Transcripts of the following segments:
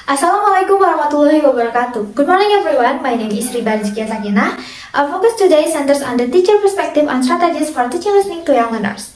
Assalamualaikum warahmatullahi wabarakatuh. Good morning everyone, my name is Rizkia. Our focus today centers on the teacher perspective on strategies for teaching listening to young learners.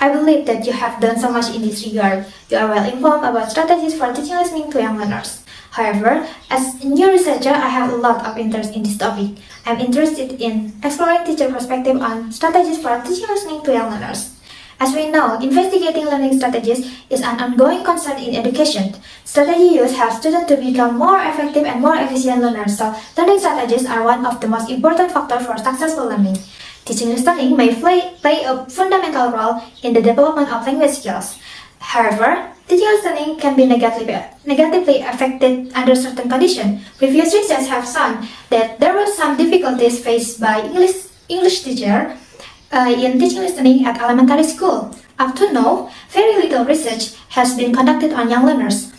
I believe that you have done so much in this regard. You are well informed about strategies for teaching listening to young learners. However, as a new researcher, I have a lot of interest in this topic. I'm interested in exploring teacher perspective on strategies for teaching listening to young learners. As we know, investigating learning strategies is an ongoing concern in education. Strategy use helps students to become more effective and more efficient learners, so learning strategies are one of the most important factors for successful learning. Teaching listening may play a fundamental role in the development of language skills. However, teaching listening can be negatively affected under certain conditions. Previous research have shown that there were some difficulties faced by English teachers in teaching listening at elementary school. Up to now, very little research has been conducted on young learners.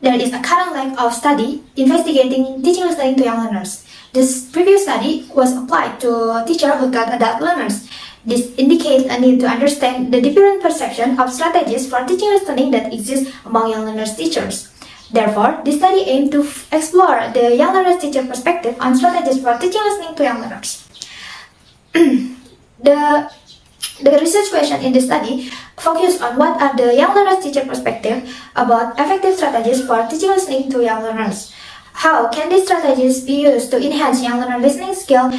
There is a current lack of study investigating teaching listening to young learners. This previous study was applied to teachers who taught adult learners. This indicates a need to understand the different perception of strategies for teaching listening that exist among young learners teachers. Therefore, this study aimed to explore the young learners teacher perspective on strategies for teaching listening to young learners. The research question in this study focused on what are the young learners teacher perspective about effective strategies for teaching listening to young learners. How can these strategies be used to enhance young learner listening skill,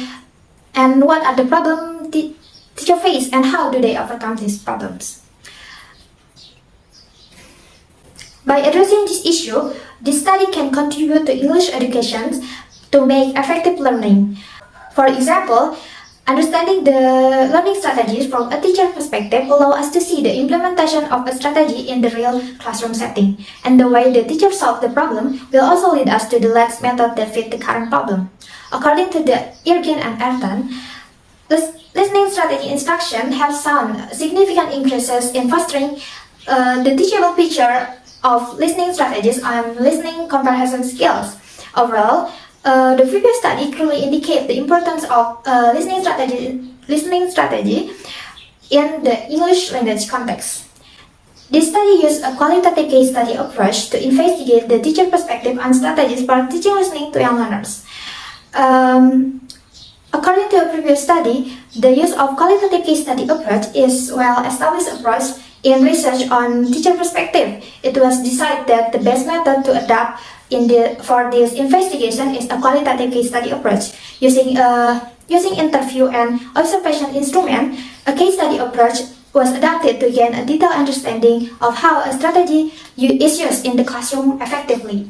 and what are the problems teachers face and how do they overcome these problems? By addressing this issue, this study can contribute to English education to make effective learning. For example, understanding the learning strategies from a teacher perspective allows us to see the implementation of a strategy in the real classroom setting, and the way the teacher solves the problem will also lead us to the last method that fit the current problem. According to the Irgin and Ertan, listening strategy instruction has shown significant increases in fostering the teachable picture of listening strategies and listening comprehension skills. Overall, the previous study clearly indicates the importance of listening strategy in the English language context. This study used a qualitative case study approach to investigate the teacher perspective on strategies for teaching listening to young learners. According to a previous study, the use of qualitative case study approach is well-established approach in research on teacher perspective. It was decided that the best method to adapt for this investigation is a qualitative case study approach. Using interview and observation instrument, a case study approach was adapted to gain a detailed understanding of how a strategy is used in the classroom effectively.